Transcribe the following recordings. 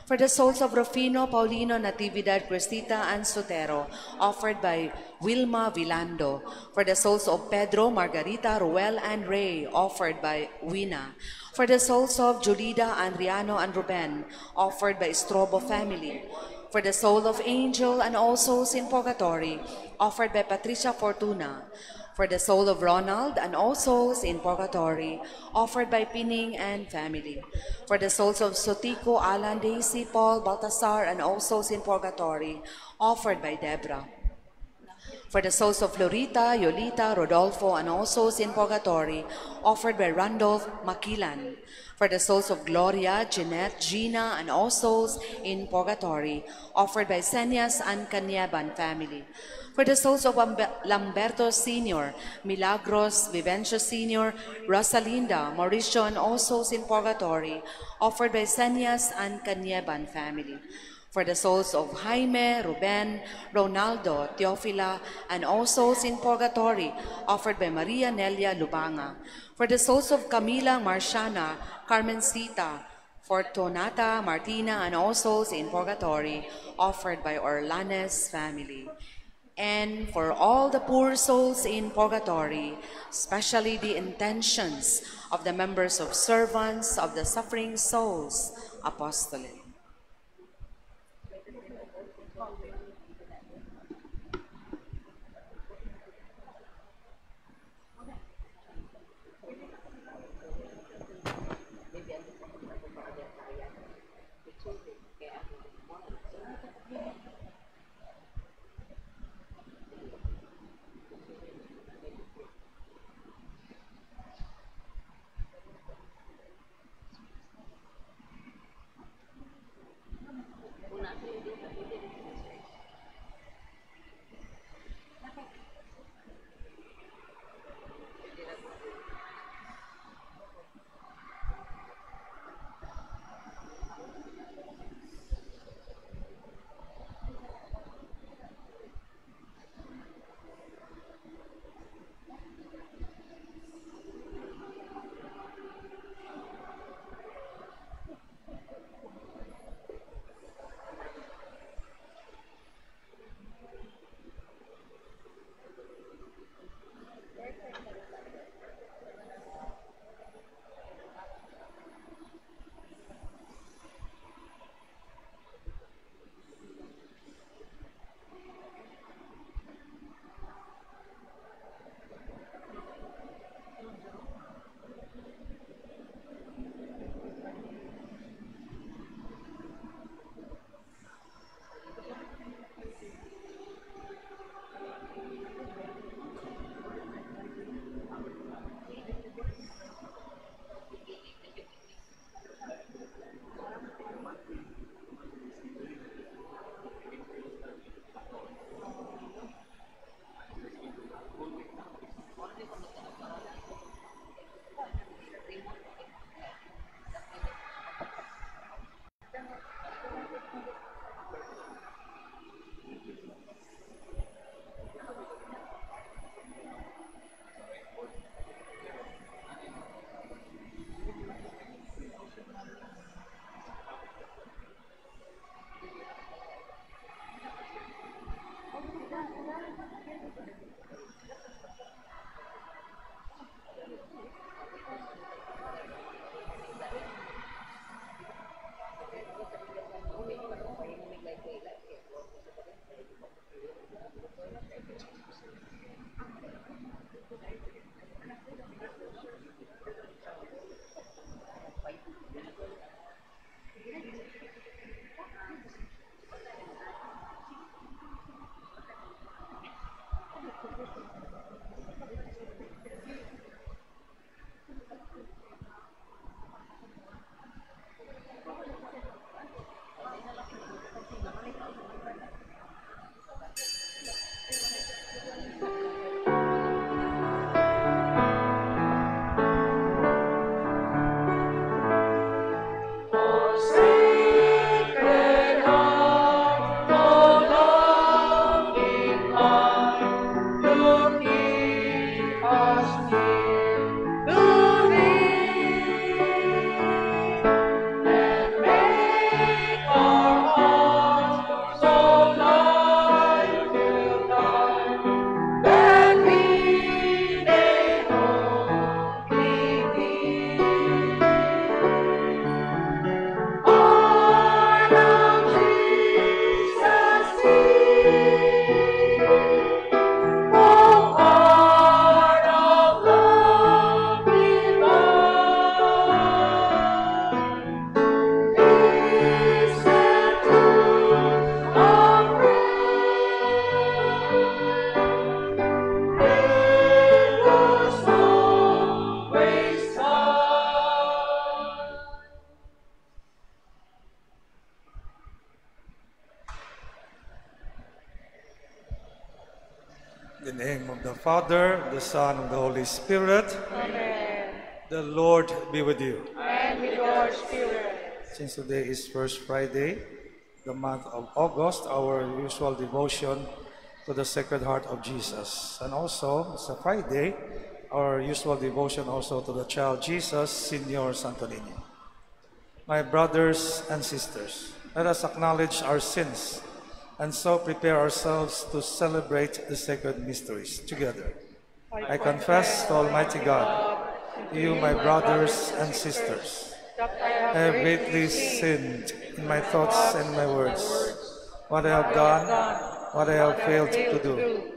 For the souls of Rufino, Paulino, Natividad, Cristita, and Sotero, offered by Wilma Vilando. For the souls of Pedro, Margarita, Ruel, and Ray, offered by Wina. For the souls of Julida, Andriano, and Ruben, offered by Strobo family. For the soul of Angel and all souls in purgatory, offered by Patricia Fortuna. For the soul of Ronald and all souls in purgatory, offered by Pining and family. For the souls of Sotico, Alan, Daisy, Paul, Baltasar, and all souls in purgatory, offered by Deborah. For the souls of Florita, Yolita, Rodolfo, and all souls in purgatory, offered by Randolph Makilan. For the souls of Gloria, Jeanette, Gina, and all souls in purgatory, offered by Senias and Canyaban family. For the souls of Lamberto Sr., Milagros, Vivencio Sr., Rosalinda, Mauricio, and all souls in purgatory, offered by Senias and Canyaban family. For the souls of Jaime, Ruben, Ronaldo, Teofila, and all souls in purgatory, offered by Maria Nelia Lubanga. For the souls of Camila, Marciana, Carmencita, Fortunata, Martina, and all souls in purgatory, offered by Orlanes family. And for all the poor souls in purgatory, especially the intentions of the members of servants of the suffering souls, apostolate. In the name of the Father, the Son, and the Holy Spirit. Amen. The Lord be with you. And with your spirit. Since today is First Friday, the month of August, our usual devotion to the Sacred Heart of Jesus. And also, it's a Friday, our usual devotion also to the child Jesus, Senior Santo Niño. My brothers and sisters, let us acknowledge our sins and so prepare ourselves to celebrate the sacred mysteries together. I confess to Almighty God, to you, my brothers and sisters, I have greatly sinned in my thoughts and my words, what I have done, what I have failed to do,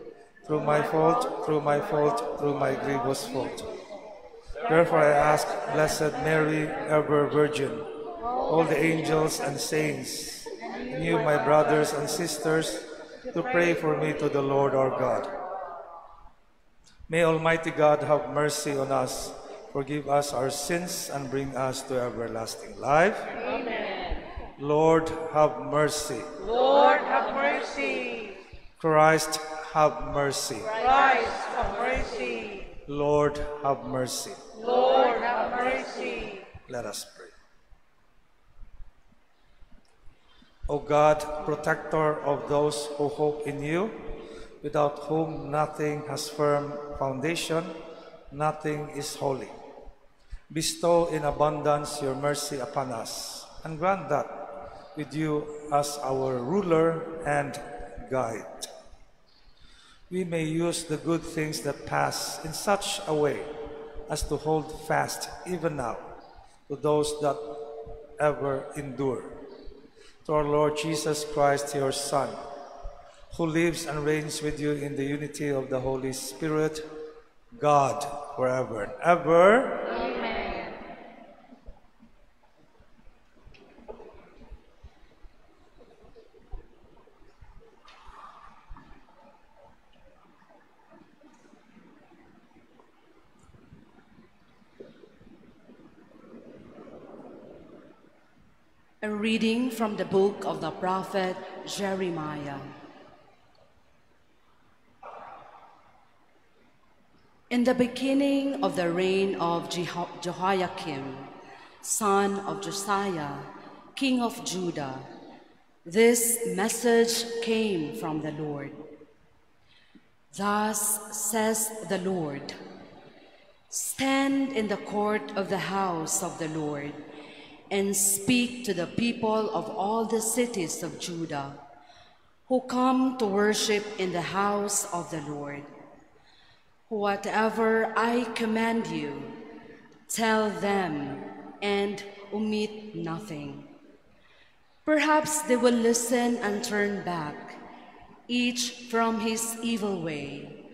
through my fault, through my grievous fault. Therefore I ask Blessed Mary, ever Virgin, all the angels and saints, and you, my brothers and sisters, to pray for me to the Lord our God. May Almighty God have mercy on us, forgive us our sins, and bring us to everlasting life. Amen. Lord, have mercy. Lord, have mercy. Christ, have mercy. Christ, have mercy. Lord, have mercy. Lord, have mercy. Let us pray. O God, protector of those who hope in you, without whom nothing has firm foundation, nothing is holy. Bestow in abundance your mercy upon us, and grant that, with you as our ruler and guide, we may use the good things that pass in such a way as to hold fast even now to those that ever endure. To our Lord Jesus Christ, your Son, who lives and reigns with you in the unity of the Holy Spirit, God, forever and ever. Amen. A reading from the book of the prophet Jeremiah. In the beginning of the reign of Jehoiakim, son of Josiah, king of Judah, this message came from the Lord. Thus says the Lord, stand in the court of the house of the Lord, and speak to the people of all the cities of Judah who come to worship in the house of the Lord. Whatever I command you, tell them and omit nothing. Perhaps they will listen and turn back, each from his evil way,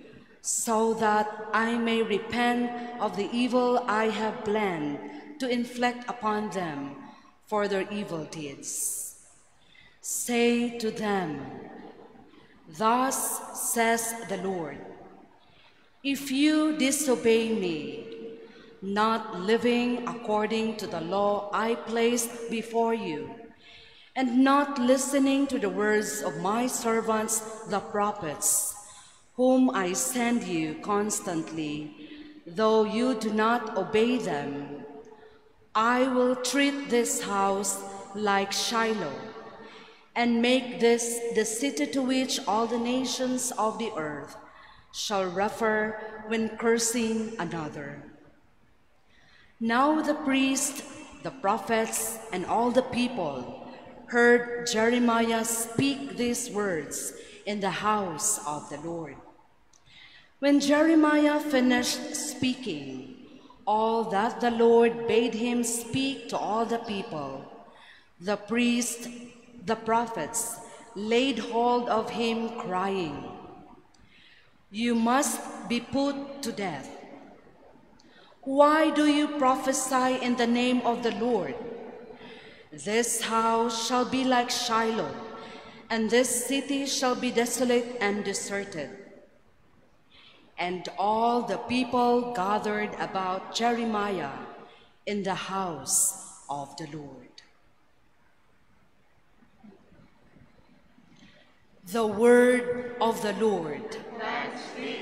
so that I may repent of the evil I have planned to inflict upon them for their evil deeds. Say to them, thus says the Lord, if you disobey me, not living according to the law I placed before you, and not listening to the words of my servants, the prophets, whom I send you constantly, though you do not obey them, I will treat this house like Shiloh, and make this the city to which all the nations of the earth shall refer when cursing another. Now the priests, the prophets, and all the people heard Jeremiah speak these words in the house of the Lord. When Jeremiah finished speaking all that the Lord bade him speak to all the people, the priests, the prophets, laid hold of him, crying, you must be put to death. Why do you prophesy in the name of the Lord? This house shall be like Shiloh, and this city shall be desolate and deserted. And all the people gathered about Jeremiah in the house of the Lord. The word of the Lord. Thanks be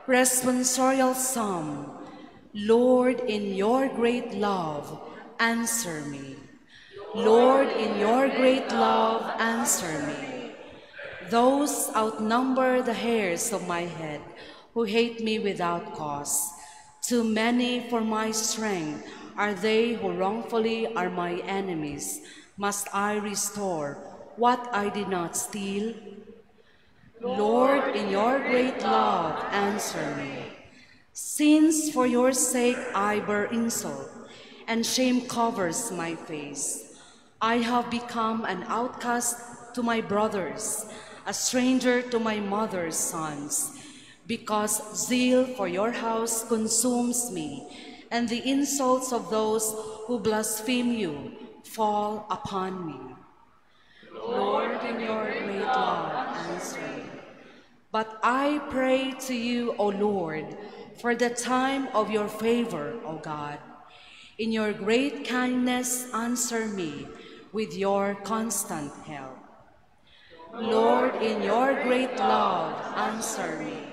Responsorial Psalm. Lord, in your great love, answer me. Lord, in your great love, answer me. Those outnumber the hairs of my head, who hate me without cause. Too many for my strength are they who wrongfully are my enemies. Must I restore what I did not steal? Lord, in your great love, answer me. Since for your sake I bear insult, and shame covers my face, I have become an outcast to my brothers, a stranger to my mother's sons, because zeal for your house consumes me, and the insults of those who blaspheme you fall upon me. Lord, in your great love, answer me. But I pray to you, O Lord, for the time of your favor, O God. In your great kindness, answer me with your constant help. Lord, in your great love, answer me.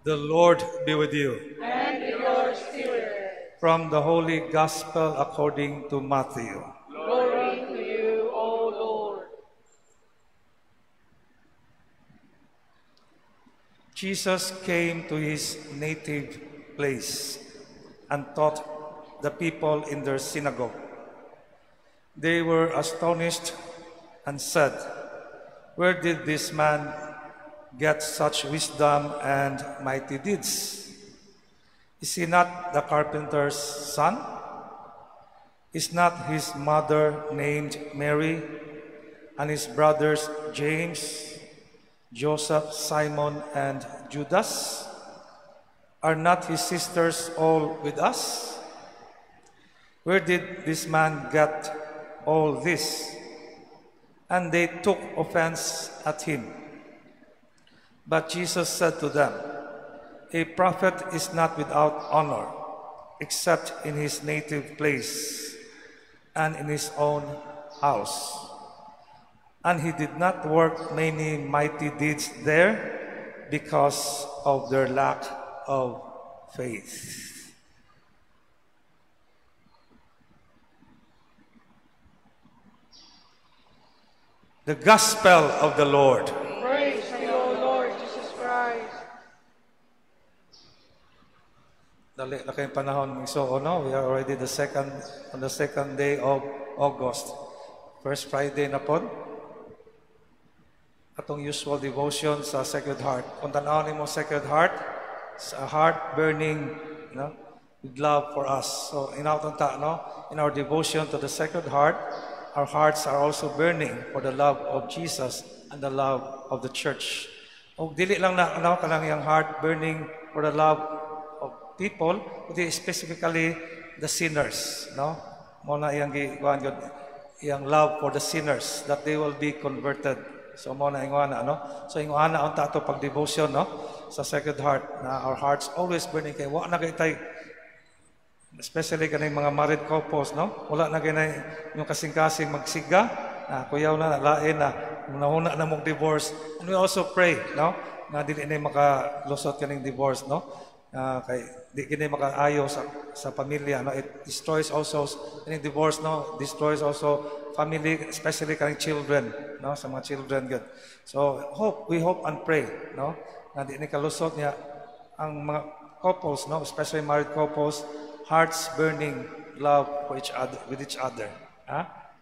The Lord be with you. And with your spirit. From the Holy Gospel according to Matthew. Glory to you, O Lord. Jesus came to his native place and taught the people in their synagogue. They were astonished and said, "Where did this man get such wisdom and mighty deeds? Is he not the carpenter's son? Is not his mother named Mary, and his brothers James, Joseph, Simon, and Judas? Are not his sisters all with us? Where did this man get all this?" And they took offense at him. But Jesus said to them, "A prophet is not without honor, except in his native place and in his own house." And he did not work many mighty deeds there because of their lack of faith. The Gospel of the Lord. Praise to you, O Lord Jesus Christ. Dali na kayong panahon. So, we are already on the second day of August. First Friday na po. Atong usual devotion sa Sacred Heart. Kung tanawin mo Sacred Heart, sa heart burning with love for us. So, in our devotion to the Sacred Heart, our hearts are also burning for the love of Jesus and the love of the church. O dili lang na kanang yung heart burning for the love of people, kundi specifically the sinners, Mo na yung love for the sinners, that they will be converted. So mo na So ingwana ang tato pag devotion, sa Sacred Heart, na our hearts always burning kay wa na kay tay, especially kaning mga married couples, wala na ganay yung kasing-kasing magsiga, kuyaw na lain na nahuna na mong divorce. And we also pray, na dili na makalusot kaning divorce, kay di kini makaayo sa pamilya, It destroys also kaning divorce, destroys also family, especially kaning children, sa mga children good. So we hope and pray, na di ni kalusot niya ang mga couples, especially married couples, hearts burning love for with each other.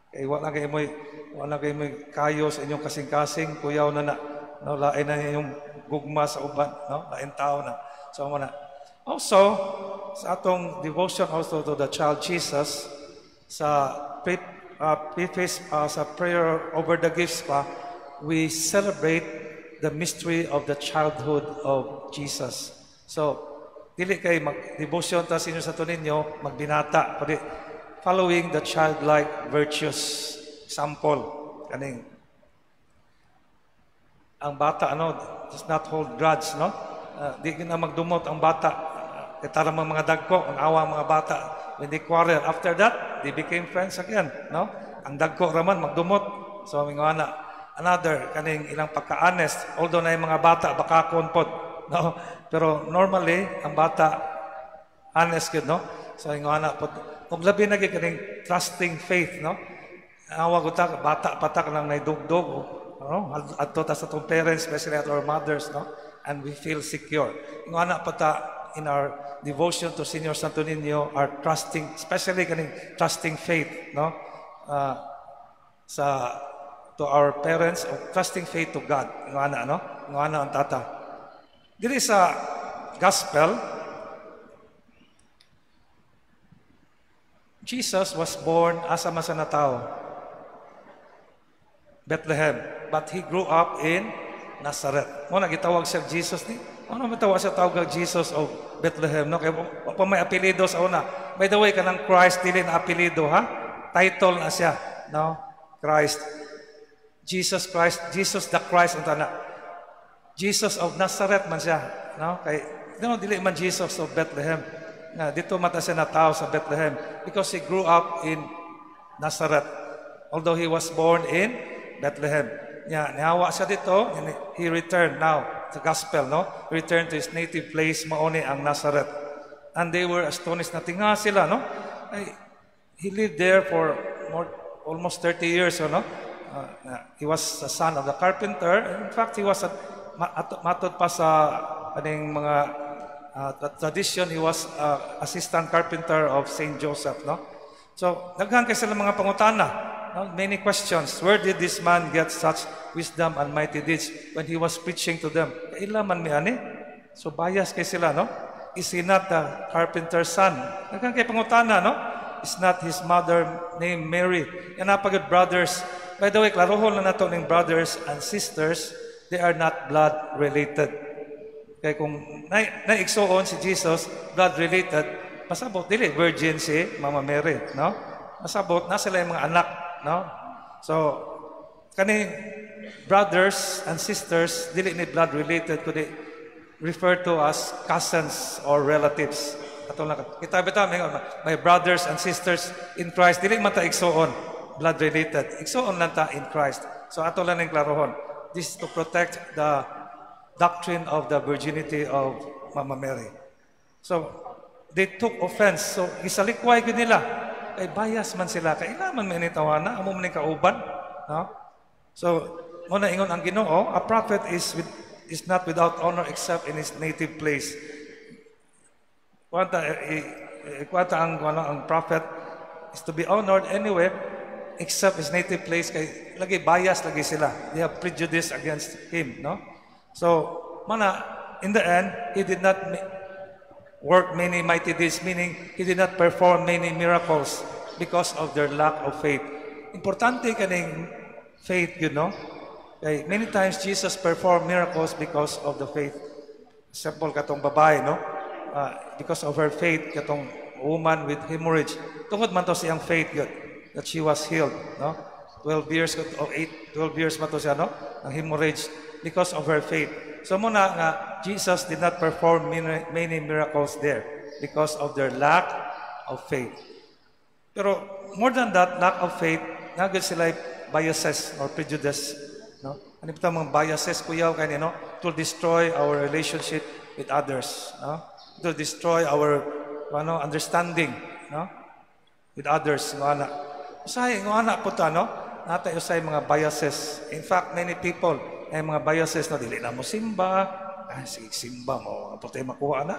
Kay wala kay mo kayo sa inyong kasing-kasing, kuyaw na lain na yung gugma sa uban, lain tao na. So mo na. Also, sa atong devotion also to the child Jesus, sa preface sa prayer over the gifts pa, we celebrate the mystery of the childhood of Jesus. So, dili kay mag-devotion ta sa inyo sa ninyo, magbinata, kundi following the childlike virtues. Example, kaning ang bata does not hold grudge, no? Di na magdumot ang bata. Katara mga dagko, ang awa mga bata. When they quarrel, after that, they became friends again, no? Ang dagko raman magdumot. So mga another kaning ilang pagka-honest, although na yung mga bata baka konpod, no? Pero normally ang bata honest gud, no? So mga kung labi na kaning trusting faith, no? Awa ko ta bata patak lang naidugdog, no? Adto ta sa tong parents, especially at our mothers, no? And we feel secure. Yung anak pata in our devotion to Senior Santo Niño, our trusting, especially kaning trusting faith, no? To our parents, trusting faith to God. Yung anak, no? Yung anak ang tata. Dili sa gospel, Jesus was born asa man sa natao, Bethlehem, but he grew up in Nazareth. Mo nagitawag siya Jesus ni. Ano matawag siya tawag Jesus of Bethlehem, no? Kaya pa may apelyido sa una. By the way, kanang Christ dili na apelyido, ha? Title na siya, no? Christ. Jesus Christ, Jesus the Christ unta na. Jesus of Nazareth man siya, no? Kay dili man Jesus of Bethlehem. Na dito mata siya na tao sa Bethlehem because he grew up in Nazareth. Although he was born in Bethlehem. Nihawa siya dito, and he returned now to gospel, no? He returned to his native place, mauni ang Nazareth. And they were astonished na tinga sila, no? He lived there for almost 30 years, no? He was the son of the carpenter. In fact, he was matod pa sa aning mga tradition, he was assistant carpenter of Saint Joseph, no? So, daghan kay sila mga pangutana. Many questions. Where did this man get such wisdom and mighty deeds when he was preaching to them? Kaila man mi ani? So bias kay sila, no? Is he not the carpenter's son? Nagkan kay pangutana, no? Is not his mother named Mary? Yan napagod brothers. By the way, klarohon na nato ning brothers and sisters, they are not blood related. Kaya kung naigsoon si Jesus, blood related, pasabot dili virgin si Mama Mary, no? Masabot na sila yung mga anak, no? So kani brothers and sisters dili ni blood related, kundi referred to as cousins or relatives. Ato lang kita bitaw my brothers and sisters in Christ, dili man ta igsoon blood related, igsoon lang ta in Christ. So ato lang ning klarohon, this is to protect the doctrine of the virginity of Mama Mary. So they took offense, so gisalikway gid nila. Ay bias man sila, kailangan man tawana, amo man kauban, no? So, mo na ingon ang Ginoo, a prophet is not without honor except in his native place. Kwanta ang prophet is to be honored anywhere except his native place, kay lagi bias lagi sila. They have prejudice against him, no? So, mana in the end, he did not work many mighty deeds, meaning he did not perform many miracles because of their lack of faith. Importante kaning faith, you know. Okay, many times Jesus performed miracles because of the faith. Simple katong babae, no? Because of her faith, katong woman with hemorrhage. Tungod man to siyang faith yun, that she was healed, no? 12 years man to siya, no? Ang hemorrhage because of her faith. So muna nga, Jesus did not perform many miracles there because of their lack of faith. Pero more than that, lack of faith, nagad sila biases or prejudice. No? Ano ba mga biases, kuyaw kayo, no? It will destroy our relationship with others. No? It will destroy our understanding, no? With others. Usay, anak po ta, no? Nata usay mga biases. In fact, many people ay mga biases na dili na mo simba, sige simba mo, apotay makuha na,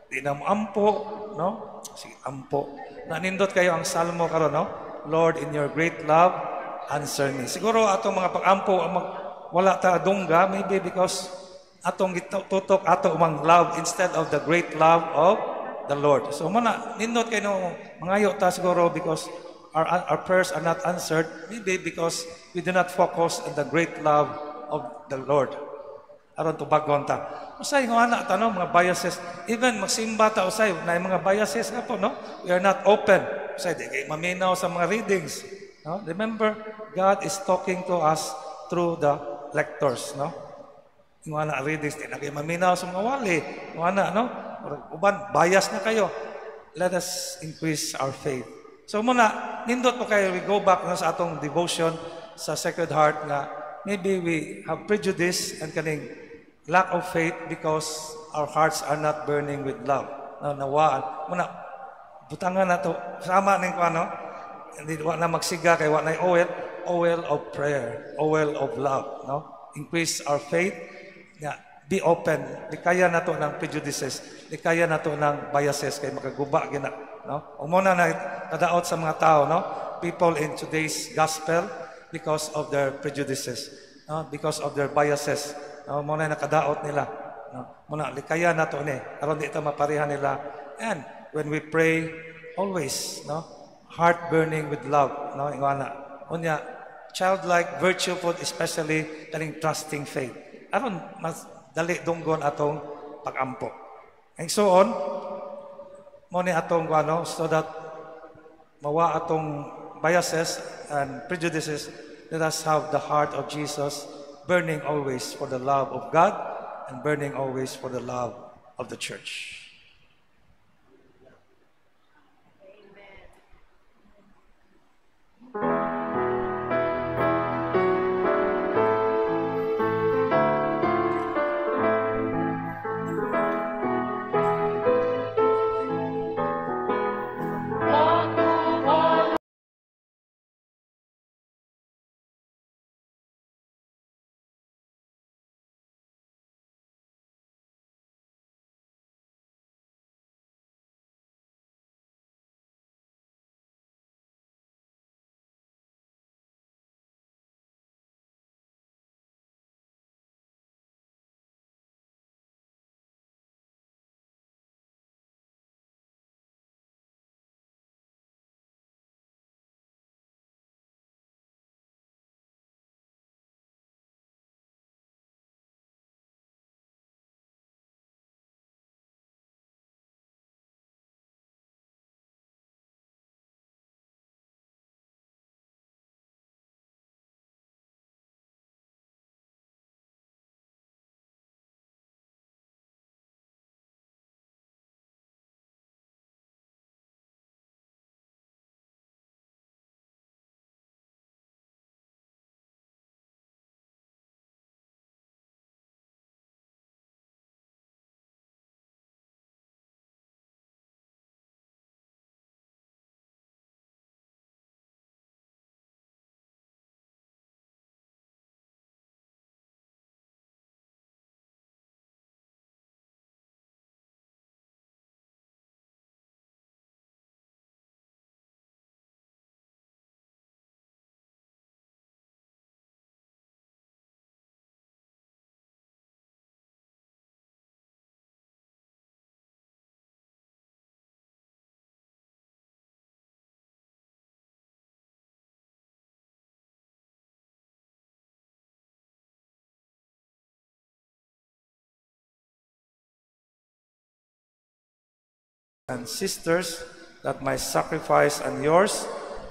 di na mo ampo, no? Sige ampo. Nanindot kayo ang salmo karon, no? Lord, in your great love, answer me. Siguro atong mga pag-ampo, wala ta dungga, maybe because atong tutok ato umang love instead of the great love of the Lord. So muna, nindot kayo no, mangayo ta siguro because our prayers are not answered, maybe because we do not focus on the great love of the Lord. Aron to bagon ta. Usay nga ana tanong mga biases, even magsimba ta usay na mga biases nga po, no? We are not open. Usay di kay maminaw sa mga readings, no? Remember, God is talking to us through the lectors, no? Yung ana readings di na kay maminaw sa mga wali. Yung ana, no? Uban bias na kayo. Let us increase our faith. So muna, nindot po kayo, we go back na sa atong devotion sa Sacred Heart nga maybe we have prejudice and kaning lack of faith because our hearts are not burning with love. Nawaan. Muna, butangan na to. Sama ning ko, ano? Hindi na magsiga kay wala na oil of prayer, oil of love, no? Increase our faith. Yeah, be open. Di kaya na to ng prejudices. Di kaya na to ng biases kay makaguba gina, no? Umuna na kadaot sa mga tao, no? People in today's gospel because of their prejudices, no? Because of their biases. No, muna nakadaot nila. No, muna likaya na to ni. Aron di ta mapareha nila. And when we pray, always, no, heart burning with love, no, ingana. Unya, childlike, virtueful, especially kaning trusting faith. Aron mas dali dunggon atong pagampo. And so on, mo ni atong ano, so that mawa atong biases and prejudices, let us have the heart of Jesus, burning always for the love of God and burning always for the love of the church. And sisters, that my sacrifice and yours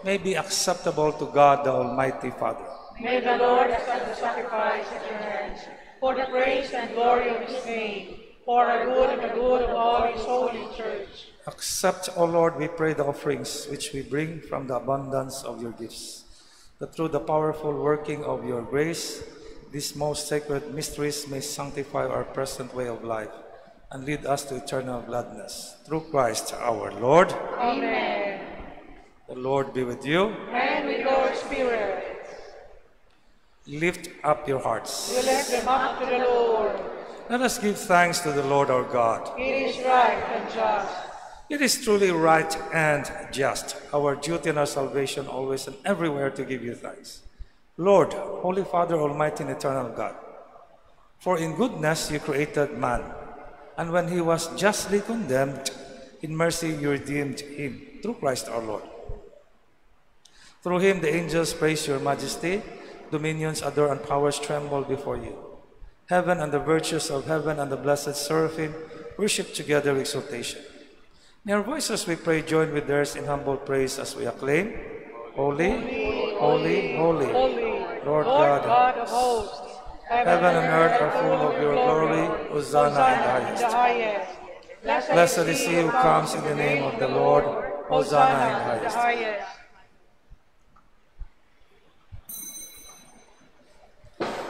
may be acceptable to God the Almighty Father. May the Lord accept the sacrifice at your hands, for the praise and glory of his name, for the good and the good of all his holy church. Accept, O Lord, we pray, the offerings which we bring from the abundance of your gifts, that through the powerful working of your grace, these most sacred mysteries may sanctify our present way of life and lead us to eternal gladness. Through Christ our Lord. Amen. The Lord be with you. And with your spirit. Lift up your hearts. We lift them up to the Lord. Let us give thanks to the Lord our God. It is right and just. It is truly right and just, our duty and our salvation always and everywhere to give you thanks. Lord, Holy Father, Almighty and Eternal God, for in goodness you created man, and when he was justly condemned, in mercy you redeemed him through Christ our Lord. Through him the angels praise your majesty, dominions adore and powers tremble before you. Heaven and the virtues of heaven and the blessed seraphim worship together with exultation. May our voices, we pray, join with theirs in humble praise as we acclaim, Holy, holy, holy, Lord God of hosts. Heaven and earth are full of your glory. Hosanna in the highest. Blessed is he who comes in the name of the Lord. Hosanna in the highest.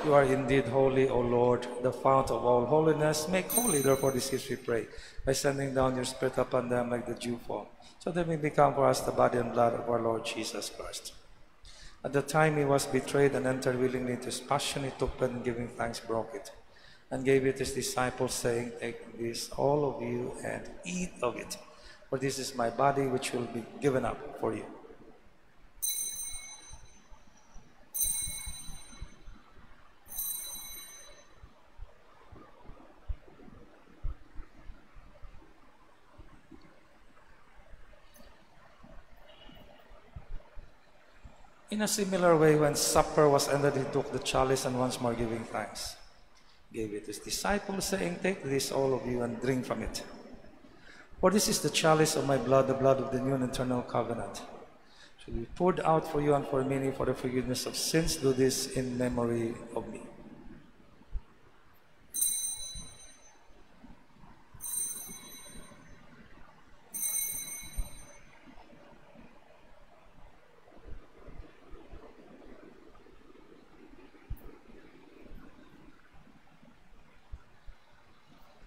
You are indeed holy, O Lord, the fount of all holiness. Make holy, therefore, this gift, we pray, by sending down your Spirit upon them like the dewfall, so that may become for us the body and blood of our Lord Jesus Christ. At the time he was betrayed and entered willingly into his passion, he took bread and giving thanks, broke it, and gave it to his disciples, saying, Take this, all of you, and eat of it, for this is my body which will be given up for you. In a similar way, when supper was ended, he took the chalice and once more giving thanks, gave it to his disciples, saying, Take this, all of you, and drink from it. For this is the chalice of my blood, the blood of the new and eternal covenant. It will be poured out for you and for many for the forgiveness of sins. Do this in memory of me.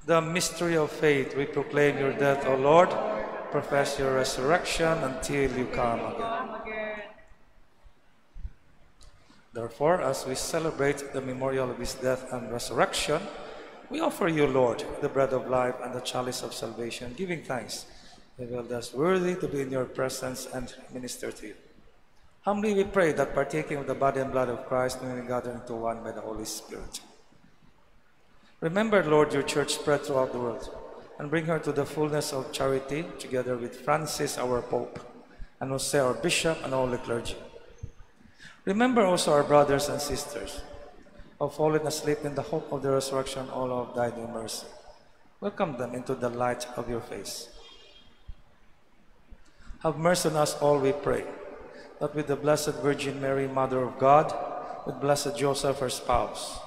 The mystery of faith, we proclaim your death, O Lord, profess your resurrection until you come again. Therefore, as we celebrate the memorial of his death and resurrection, we offer you, Lord, the bread of life and the chalice of salvation, giving thanks. We will thus worthy to be in your presence and minister to you. Humbly we pray that partaking of the body and blood of Christ, may we gather into one by the Holy Spirit. Remember, Lord, your church spread throughout the world, and bring her to the fullness of charity, together with Francis, our Pope, and Jose, our Bishop, and all the clergy. Remember also our brothers and sisters who have fallen asleep in the hope of the resurrection, all who have died in mercy. Welcome them into the light of your face. Have mercy on us all, we pray, that with the Blessed Virgin Mary, Mother of God, with blessed Joseph, her spouse,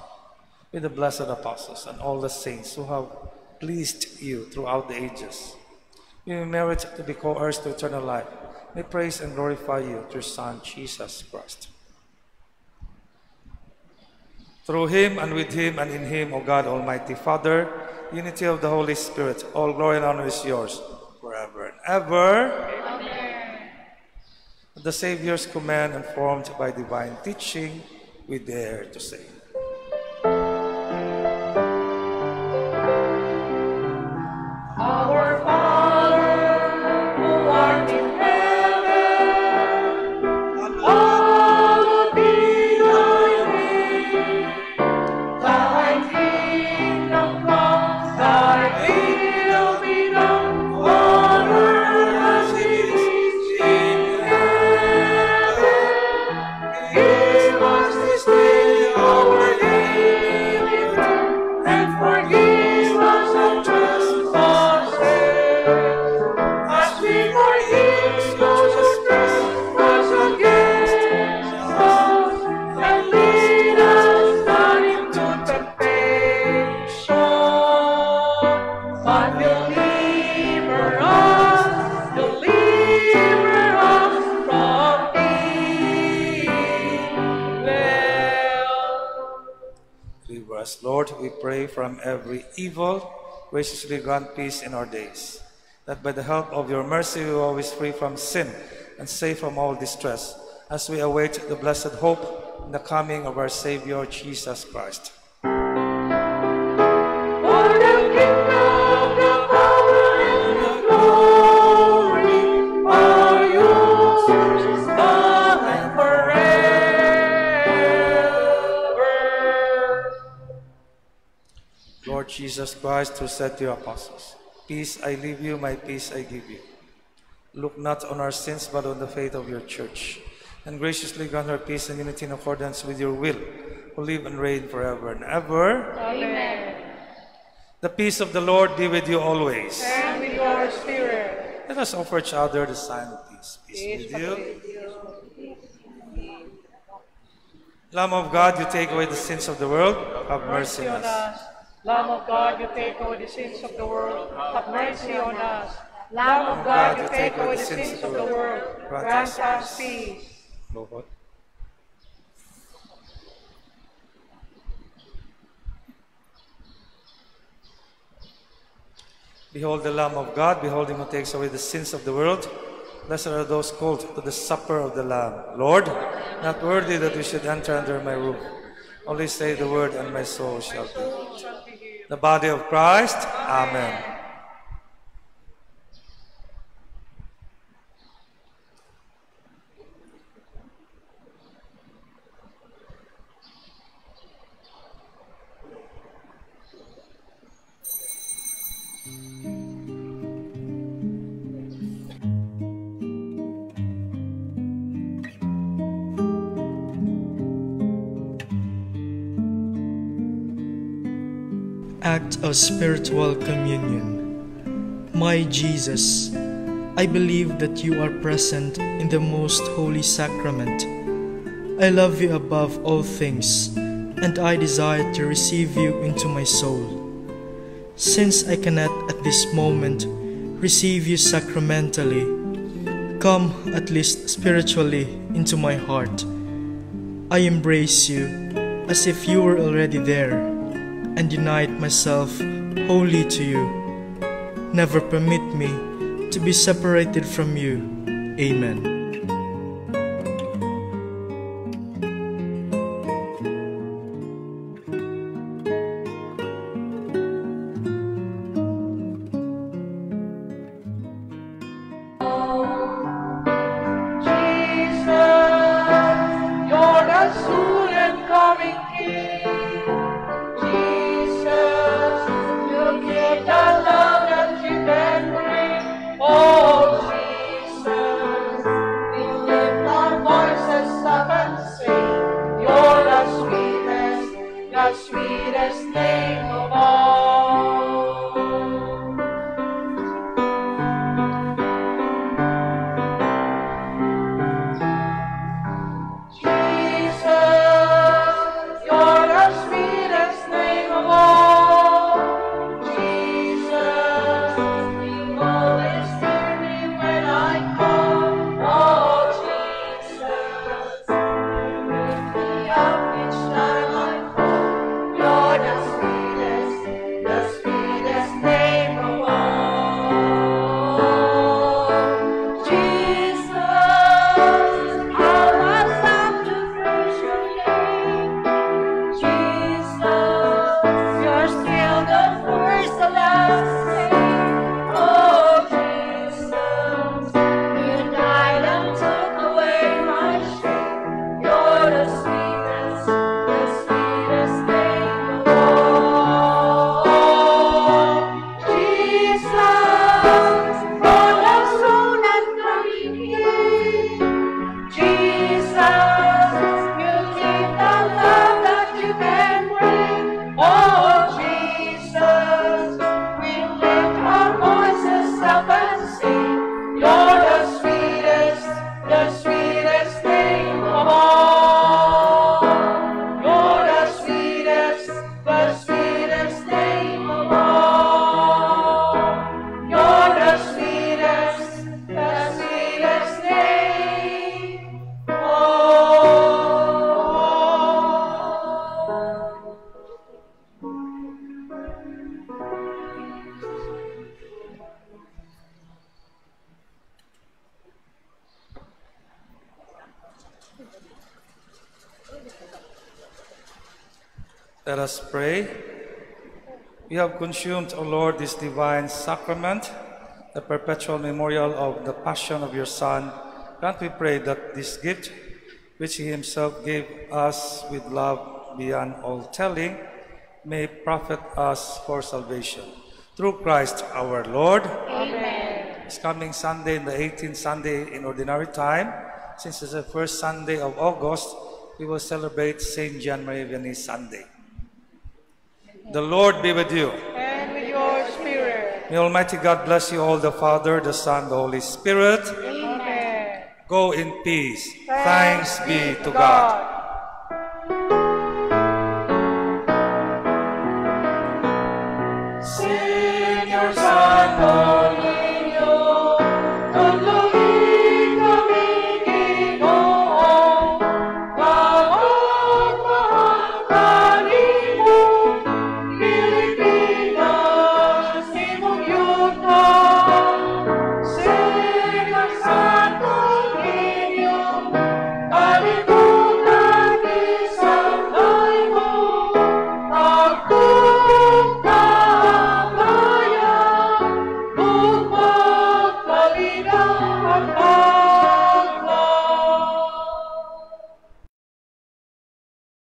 with the blessed apostles and all the saints who have pleased you throughout the ages, we may merit to be co-heirs to eternal life. May praise and glorify you through your Son, Jesus Christ. Through him and with him and in him, O God, Almighty Father, unity of the Holy Spirit, all glory and honor is yours forever and ever. Amen. At the Savior's command, informed by divine teaching, we dare to say, Our Father, who art in heaven, hallowed be thy name. Thy kingdom come, thy will be done, on earth as it is in heaven. Give us this day our daily bread, and forgive us our trespasses, as we forgive those who trespass against us. And lead us not into temptation, but deliver us from evil. Deliver us, Lord, we pray, from every evil. Graciously grant peace in our days, that by the help of your mercy we are always free from sin and safe from all distress, as we await the blessed hope and the coming of our Savior, Jesus Christ. For the kingdom, the power, and the glory are yours, now and forever. Lord Jesus Christ, who said to your apostles, Peace I leave you, my peace I give you. Look not on our sins, but on the faith of your church, and graciously grant her peace and unity in accordance with your will, who live and reign forever and ever. Amen. The peace of the Lord be with you always. And with your spirit. Let us offer each other the sign of peace. Peace with you. Lamb of God, you take away the sins of the world, have mercy on us. Lamb of God, you take away the sins of the world, have mercy on us. Lamb of God, you take away the sins of the world, grant us peace. Lord. Behold the Lamb of God, behold him who takes away the sins of the world. Blessed are those called to the supper of the Lamb. Lord, not worthy that we should enter under my roof. Only say the word and my soul shall be. The body of Christ. Amen. Act of Spiritual Communion. My Jesus, I believe that you are present in the most holy sacrament. I love you above all things, and I desire to receive you into my soul. Since I cannot at this moment receive you sacramentally, come at least spiritually into my heart. I embrace you as if you were already there, and unite myself wholly to you. Never permit me to be separated from you. Amen. Let us pray. We have consumed, O Lord, this divine sacrament, the perpetual memorial of the passion of your Son. Grant, we pray, that this gift, which he himself gave us with love beyond all telling, may profit us for salvation. Through Christ our Lord. Amen. This coming Sunday, the 18th Sunday in Ordinary Time, since it's the first Sunday of August, we will celebrate St. John Marie Vianney Sunday. The Lord be with you. And with your spirit. May Almighty God bless you all, the Father, the Son, the Holy Spirit. Amen. Go in peace. Thanks be to God. Sing your song.